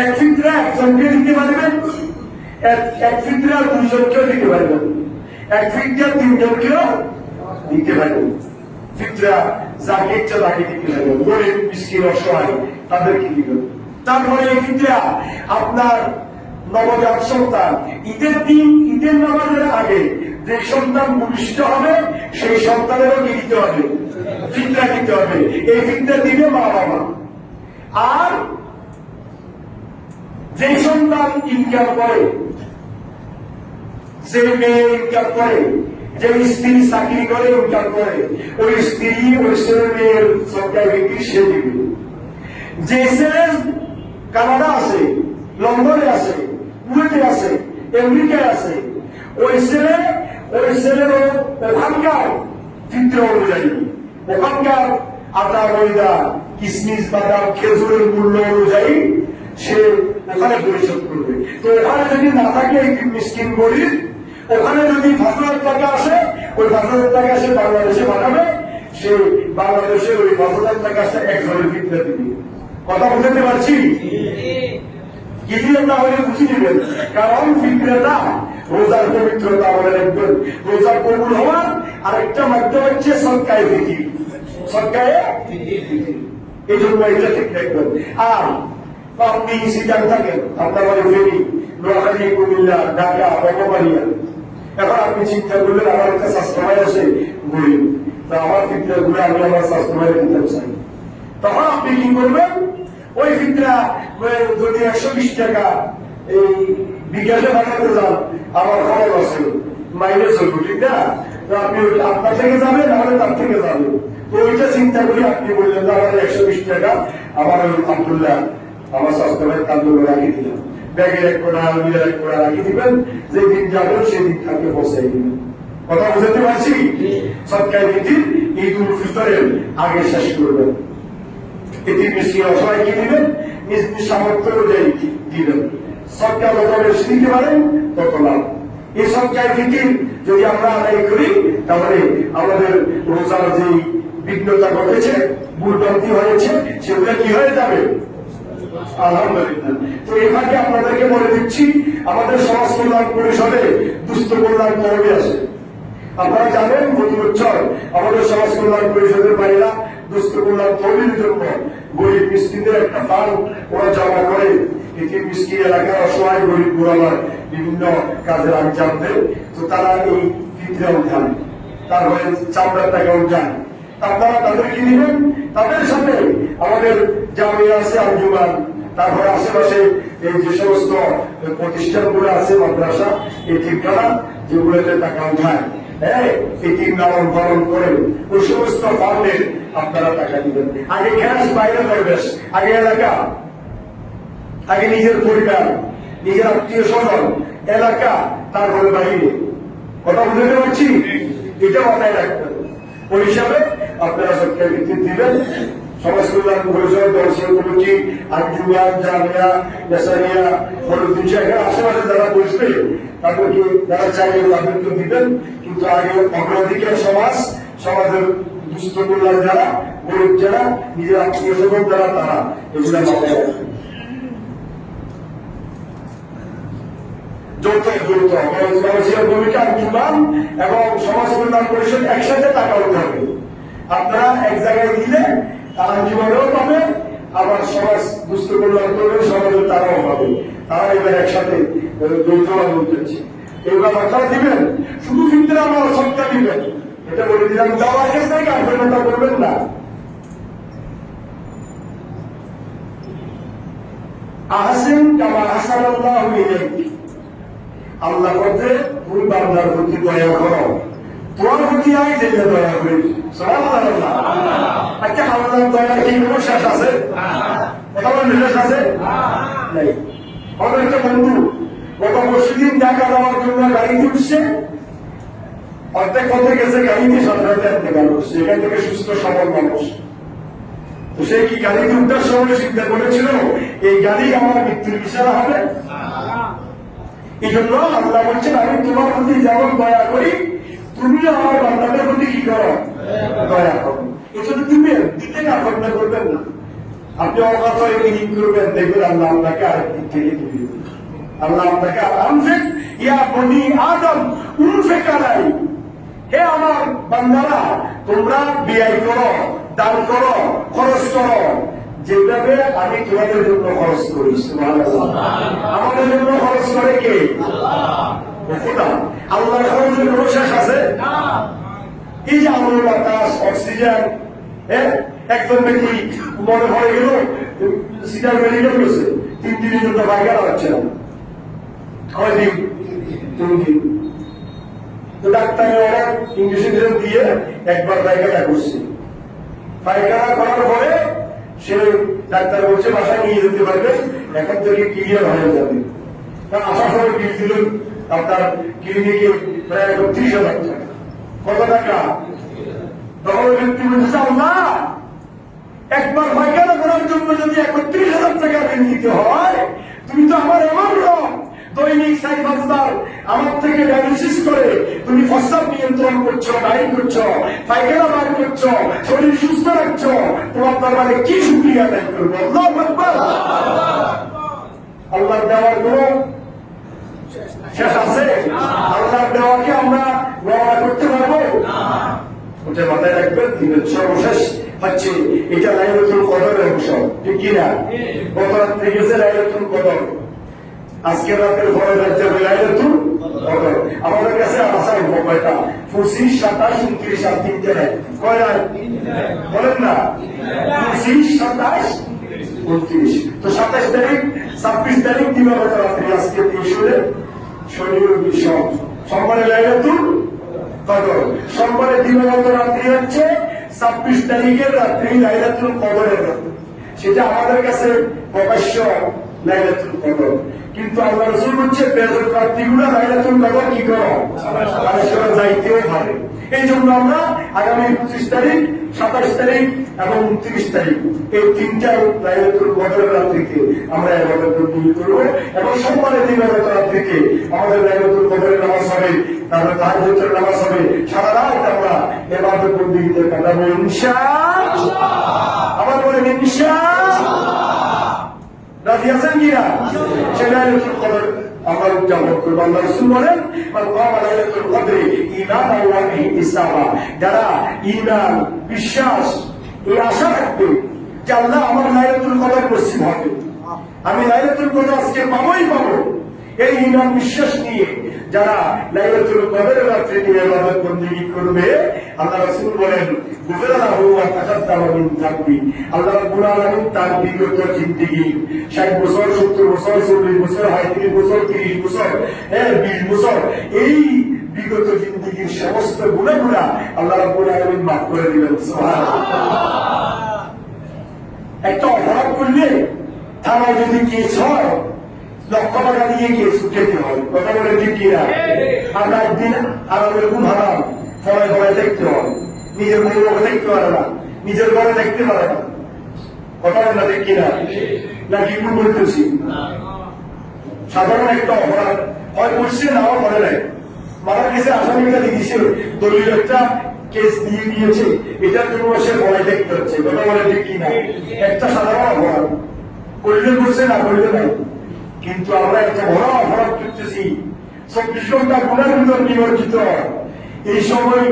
Speaker 1: এক ফিতরা একজনকে দিতে পারবেন, এক ফিতরা 2 জনকেও দিতে পারবেন, এক ফিতরা 3 জনকেও দিতে পারবেন। ফিতরা যাকে ইচ্ছা তাকে দিতে পারবেন, গরিব মিসকিন অসহায় তাদেরকে দিবেন। তারপরে এই ফিতরা আপনার নবজাত সন্তান ঈদের দিন ঈদের নামাজের আগে যে সন্তান ভূমিষ্ঠ হবে সেই সন্তানেরও কি দিতে হবে? ফিতরা দিতে হবে। এই ফিতরা দিবে মা বাবা। আর যে সন্তান ইনকাম করে, যে মেয়ে ইনকাম করে, যে স্ত্রী চাকরি করে ইনকাম করে, ওই স্ত্রী ওই ছেলের সদকায়ে ফিতর সে দিবে। যে ছেলে কানাডা আছে, লন্ডনে আছে, কুয়েতে আছে, আমেরিকায় আছে, ওই ছেলের ওখানকার ফিতরা অনুযায়ী, ওখানকার আটা ময়দা কিসমিস বাদাম খেজুরের মূল্য অনুযায়ী সে ওখানে পরিশোধ করবে। তো ওখানে যদি না থাকে এই মিসকিন গরিব, ওখানে যদি 5,000 টাকা আসে, ওই 5,000 টাকা সে বাংলাদেশে পাঠাবে, সে বাংলাদেশে ওই 5,000 টাকা সে এক ঘরের ফিতরা দিবে। কথা বুঝতে পারছি? ক্লিয়ার না হলে বুঝে নেবেন, কারণ ফিতরাটা রোজার পবিত্রতা আমাদের রাখবেন। রোজা কবুল হওয়ার আরেকটা মাধ্যম হচ্ছে সদকায়ে ফিতর, সদকায়ে ফিতর, এই জন্য এটা ঠিক রাখবেন। আর আপনি সিটার থাকেন, আপনার বাড়ি ফেরি, নোয়াখালী, কুমিল্লা, ঢাকা, বঙ্গবাড়িয়া, এখন আপনি চিন্তা করলেন আমার একটা স্বাস্থ্যময় আছে গরিব, তা আমার ফিতরা গুলো আমি আমার স্বাস্থ্যময় দিতে চাই। তখন আপনি কি করবেন, ওই ফিতরা যদি 120 টাকা এই বিকাশে পাঠাতে যান, আমার খবর আছে মাইনে চলবে, ঠিক না? তো আপনি আপনার থেকে যাবেন, নাহলে তার থেকে যাবেন। তো ওইটা চিন্তা করি আপনি বললেন যে আমার 120 টাকা আমার ওই আব্দুল্লাহ আমার স্বাস্থ্যময় তান্দুল রাখি দিলাম, ব্যাগের এক কোণা আলমিরার এক কোণা রাখি দিবেন, যেদিন যাবেন সেদিন তাকে পৌঁছাই দিবেন। কথা বুঝতে পারছি? সদকায়ে ফিতর ঈদ উল ফিতরের আগে শেষ করবেন। এটির মিষ্টি অসহায়কে দিবেন, নিজ নিজ সামর্থ্য অনুযায়ী দিবেন। সদকা যত বেশি দিতে পারেন তত লাভ। এই সদকায়ে ফিতর যদি আমরা আদায় করি, তাহলে আমাদের রোজার যে বিঘ্নতা ঘটেছে, ভুলভ্রান্তি হয়েছে, সেগুলো কি হয়ে যাবে? আলহামদুলিল্লাহ। তো এখানে আপনাদেরকে বলে দিচ্ছি, আমাদের সমাজ কল্যাণ পরিষদে দুস্থ কল্যাণ তহবিল আছে। আপনারা জানেন প্রতি বছর আমাদের সমাজ কল্যাণ পরিষদের বাইরা দুস্থ কল্যাণ তহবিলের জন্য গরিব মিসকিনদের একটা ফান্ড ওরা জমা করে। এটি মিসকিন এলাকার অসহায় গরিব গোড়াবার বিভিন্ন কাজের আঞ্জাম দেয়। তো তারা এই ফিতরা উঠান, তারপরে চামড়ার টাকা উঠান। আপনারা তাদেরকে নেবেন, তাদের সাথে আমাদের জামিয়া আছে, আঞ্জুমান, তারপরে আশেপাশে এই যে সমস্ত প্রতিষ্ঠানগুলো আছে, মাদ্রাসা, এই ঠিকানা যেগুলোতে টাকা উঠায়, হ্যাঁ, এটির লালন পালন করেন, ওই সমস্ত ফান্ডে আপনারা টাকা দিবেন। আগে গ্যাস বাইরে পরিবেশ, আগে এলাকা, আগে নিজের পরিবার, নিজের আত্মীয় স্বজন, এলাকা, তারপরে বাহিরে। কথা বুঝতে পারছি? এটা মাথায় রাখবেন। ওই হিসাবে আপনারা সদকায়ে ফিতর দিবেন। সমাজ কল্যাণ পরিষদ, দর্শক কমিটি, আঞ্জুমান, জামিয়া, নেসারিয়া, ফরুদ্দিন সাহেব, আশেপাশে যারা বসবে তাদেরকে, যারা চাইবে তাদেরকে দিবেন। কিন্তু আগে অগ্রাধিকার সমাজের দুস্থ কল্যাণ যারা, গরিব যারা, নিজের আত্মীয় স্বজন যারা, তারা এগুলো মাথায় রাখবেন। যৌথ ভূমিকা আঞ্জুমান এবং সমাজ কল্যাণ পরিষদ একসাথে টাকা উঠতে হবে। আপনারা এক জায়গায় দিলে আঞ্জুমানও পাবে, আবার সমাজ দুস্থ কল্যাণ করবে, সমাজের তারাও পাবে। তারা এবার একসাথে যৌথভাবে উঠেছে। এবার আপনারা দিবেন, শুধু ফিতরা আমার সবটা দিবেন, এটা বলে দিলাম। দেওয়ার ক্ষেত্রে কার্যকরতা করবেন না। আহসিন কামা আহসানাল্লাহু ইলাইক, আল্লাহ করতে তুমি বান্দার প্রতি দয়া করো, তোমার প্রতি আই যেতে দয়া করি। সুবহানাল্লাহ। আচ্ছা, আল্লাহর দয়ার কি কোনো শেষ আছে? কথা বলেন, শেষ আছে? নাই। আমাদের একটা বন্ধু গত পরশুদিন ঢাকা যাওয়ার জন্য গাড়িতে উঠছে, অর্ধেক পথে গেছে গাড়িতে, সাধারণত গেল, সেখান থেকে সুস্থ সবল মানুষ। তো সে কি গাড়িতে উঠার সময় চিন্তা করেছিল এই গাড়ি আমার মৃত্যুর ইশারা হবে? এই জন্য আল্লাহ বলছেন, আমি তোমার প্রতি যেমন দয়া করি, তুমি আমার বান্দাদের প্রতি কি করো? দয়া করো। এজন্য তুমি দিতে কাফরটা করবেন না। আপনি অকাত মিনিং করবেন, দেখবেন আল্লাহ আপনাকে আরেক দিক থেকে তুলে দেবেন। আল্লাহ আপনাকে আনফিক ইয়া বনি আদম উনফিক আলাই, হে আমার বান্দারা, তোমরা ব্যয় করো, দান করো, খরচ করো, যেভাবে আমি তোমাদের জন্য খরচ করি। আমাদের জন্য খরচ করে কে? আল্লাহ। আল্লাহর খরচের কোনো শেষ আছে? এই যে আলো, বাতাস, অক্সিজেন, একজন ব্যক্তি মনে পড়ে গেল সিটার মেডিকেল গেছে, 3 দিনের জন্য পায়খানা হচ্ছে না, কয়দিন? 3 দিন। তো ডাক্তার অনেক ইঞ্জেকশন দিয়ে একবার পায়খানা করছে। পায়খানা করার পরে সে ডাক্তার বলছে বাসায় নিয়ে যেতে পারবে, এখন থেকে ক্লিয়ার হয়ে যাবে। আসার সময় বিল দিল আপনার ক্লিনিকে প্রায় 30,000 টাকা। কত টাকা? তখন ব্যক্তি বলছে, আল্লাহ একবার পায়খানা করার জন্য যদি ৩১,০০০ টাকা ঋণ নিতে হয়, তুমি তো আমার এমন রব, দৈনিক ৪-৫ বার আমার থেকে ডায়ালিসিস করে তুমি প্রস্রাব নিয়ন্ত্রণ করছো, ডায়েট করছো, পায়খানা বার করছো, শরীর সুস্থ রাখছো, তোমার দরবারে কি শুকরিয়া আদায় করবো? আল্লাহু আকবার। আল্লাহর দেওয়ার কোনো শেষ আছে? আল্লাহর দেওয়াকে আমরা গণনা করতে পারবো? ওটা মাথায় রাখবেন। দিনের সর্বশেষ হচ্ছে এটা লাইলাতুল কদরের অংশ, ঠিক কিনা? গত রাত্রে গেছে লাইলাতুল কদর, আজকে রাতের পরে রাত যাবে লাইলাতুল কদর। আমাদের কাছে আসার কয়টা? ২৫, ২৭, ২৯ আর ৩টে রাত। কয় রাত বলেন না? ২৫, ২৭, ২৯। তো ২৭ তারিখ, ২৬ তারিখ দিবাগত রাত্রি, আজকে ৩০ হলে শনি রবি সোম, সোমবারে লাইলাতুল কদর। সোমবারে দিবাগত রাত্রি হচ্ছে ২৬ তারিখের রাত্রি লাইলাতুল কদরের রাত্রি। সেটা আমাদের কাছে প্রকাশ্য লাইলাতুল কদর, কিন্তু আল্লাহ রাসূল হচ্ছে বেজর রাত্রিগুলো লাইলাতুল কদর কি করো তারা যাইতেও পারে। এই জন্য আমরা আগামী ২৫ তারিখ, ২৭ তারিখ এবং ২৯ তারিখ এই তিনটা লাইলাতুল কদরের রাত্রিতে আমরা ইবাদত করব, এবং সোমবারের দিবাগত রাত্রিতে আমাদের লাইলাতুল কদরের নামাজ হবে, তারপরে তাহাজ্জুদের নামাজ হবে। সারা রাত আমরা ইবাদত বন্দেগীতে কাটাবো ইনশাআল্লাহ। আবার বলেন ইনশাআল্লাহ। রাজি আছেন কিনা? সেই লাইলাতুল কদর আমরা উদযাপন করবো। আল্লাহ রাসূল বলেন, মান কামা লাইলাতুল কদরি ঈমানান ওয়া ইহতিসাবান, যারা ঈমান, বিশ্বাস, এই আশা রাখবে যে আল্লাহ আমার লাইলাতুল কদর নসিব হবে, আমি লাইলাতুল কদর আজকে পাবোই পাবো, এই ঈমান বিশ্বাস নিয়ে যারা লাইলাতুল কদরের রাত্রিতে ইবাদত বন্দেগী করবে, আল্লাহ রাসূল বলেন, গুফিরা লাহু মা তাকাদ্দামা মিন যামবি, আল্লাহ রাব্বুল আলামিন তার বিগত জিন্দেগি ৬০ বছর, ৭০ বছর, ৪০ বছর, ৩৫ বছর, ৩০ বছর, ২০ বছর, এই বিগত জিন্দেগির সমস্ত গুনাহগুলো আল্লাহ রাব্বুল আলামিন মাফ করে দিবেন। সুবহানাল্লাহ। একটা অপরাধ করলে থানায় যদি কেস হয়, লক্ষ টাকা দিয়ে কেস উঠাইতে হয়। কথা বলে ঠিক কিনা? আমরা একদিন আমাদের গুণ হারাম ফলায় ফলায় দেখতে হয়, নিজের মনে দেখতে পারে না, নিজের ঘরে দেখতে পারে না। কথা বলে ঠিক কিনা? নাকি ভুল বলতেছি? সাধারণ একটা অপরাধ হয় করছে, নাও করে নাই, মারা গেছে, আসামিটা দিয়েছে, দলীয় একটা কেস দিয়ে দিয়েছে, এটার জন্য সে ফলায় দেখতে হচ্ছে। কথা বলে ঠিক কিনা? একটা সাধারণ অপরাধ করলে করছে, না করলে নাই। কিন্তু আমরা এত বড় অপরাধ করতেছি, ২৪ ঘন্টা গুনার ভিতর নিমজ্জিত। এই সময়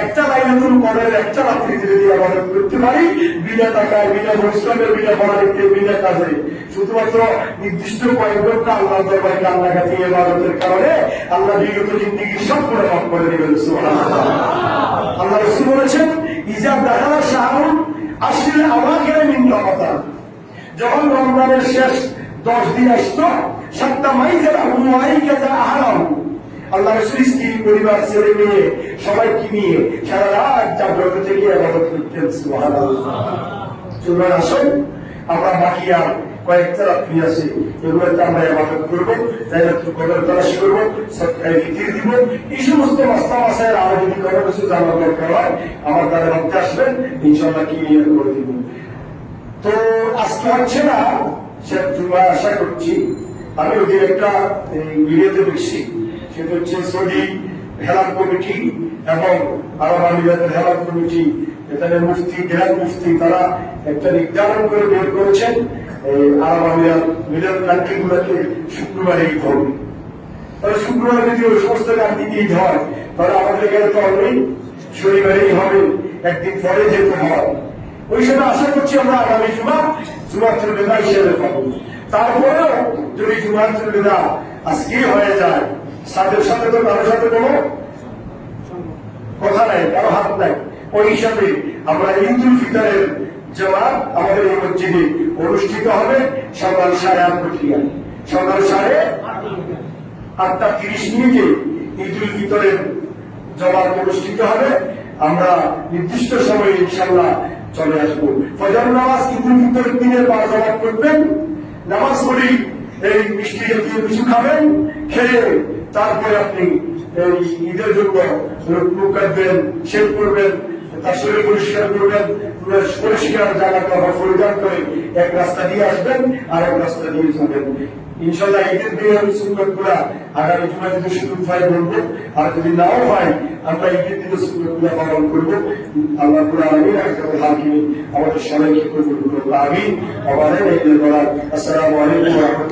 Speaker 1: একটা লাইলাতুল কদরের একটা রাত্রিতে যদি ইবাদত করতে পারি, বিনা টাকায়, বিনা পরিশ্রমের, বিনা পড়ালেখে, বিনা কাজে, শুধুমাত্র নির্দিষ্ট কয়েক ঘন্টা আল্লাহ দরবারে কান্নাকাটি ইবাদতের কারণে আল্লাহ বিগত জিন্দেগির সব গুনাহ মাফ করে দিবেন। সুবহানাল্লাহ। আল্লাহ রাসূল বলেছেন, ইজা দাখালা শাহরুন আশরিল আওয়াখির মিন রমাদান, যখন রমজানের শেষ 10 দিন আসতো, সাতটা মাইজারা হুমাইকাজা আহারাম, আল্লাহ রাসূল স্ত্রী, পরিবার, ছেলে মেয়ে সবাইকে নিয়ে সারা রাত জাগ্রত থেকে ইবাদত করতেন। সুবহানাল্লাহ। সুতরাং আসুন আমরা বাকি আর কয়েকটা রাত্রি আছে, এগুলোতে আমরা ইবাদত করবো, লাইলাতুল কদর তালাশ করবো, সদকায়ে ফিতর দিব। এই সমস্ত মাসলা মাসায়েল আরো যদি কোনো কিছু জানার দরকার হয় আমার দ্বারা মধ্যে আসবেন, ইনশাআল্লাহ ক্লিয়ার করে দিব। তো আজকে হচ্ছে না, সে জুমা আশা করছি। আমি ওদের একটা ভিডিওতে দেখছি, সেটা হচ্ছে সৌদি হেলাল কমিটি এবং আরব আমিরাতের হেলাল কমিটি, এখানে মুফতি, গ্র্যান্ড মুফতি, তারা একটা নির্ধারণ করে বের করেছেন আরব আমিরাত, মিডল কান্ট্রি গুলোকে শুক্রবারে ঈদ হবে। তাহলে শুক্রবার যদি ওই সমস্ত কান্ট্রিতে ঈদ হয়, তাহলে আমাদের এখানে তো অলরেডি শনিবারেই হবে, একদিন পরে যেতে হয়। ওই সময় আশা করছি আমরা আগামী জুমাতুল বিদা হিসেবে পাবো। তারপরেও যদি জুমাতুল বিদা আজকেই হয়ে যায়, সাথে সাথে তো কারোর সাথে কোনো কথা নাই, কারো হাত নাই, ওই হিসাবে আমরা ঈদুল ফিতরের জামাত আমাদের এই মসজিদে অনুষ্ঠিত হবে সকাল 8:30। সকাল 8:30 ঈদুল ফিতরের জামাত অনুষ্ঠিত হবে। আমরা নির্দিষ্ট সময়ে ইনশাআল্লাহ চলে আসবো। ফজর নামাজ ঈদুল ফিতরের দিনের পর জামাত করবেন, নামাজ পড়ি এই মিষ্টি জাতীয় কিছু খাবেন, খেয়ে তারপরে আপনি এই ঈদের জন্য মুখ কাটবেন, শেভ করবেন, তার শরীর পরিষ্কার করবেন, পরিষ্কার জামা কাপড় পরিধান করে এক রাস্তা দিয়ে আসবেন আর এক রাস্তা দিয়ে যাবেন। ইনশাল্লাহ ঈদের দিনে সুন্নত গুলা আগামী জুমা যদি সুযোগ পাই বলবো, আর যদি নাও পাই আমরা ঈদের দিনে সুন্নত গুলা পালন করবো। আল্লাহ আমিন আমাদের সবাইকে কবুল করুন। আমিন। আমাদের এই আসসালামু আলাইকুম।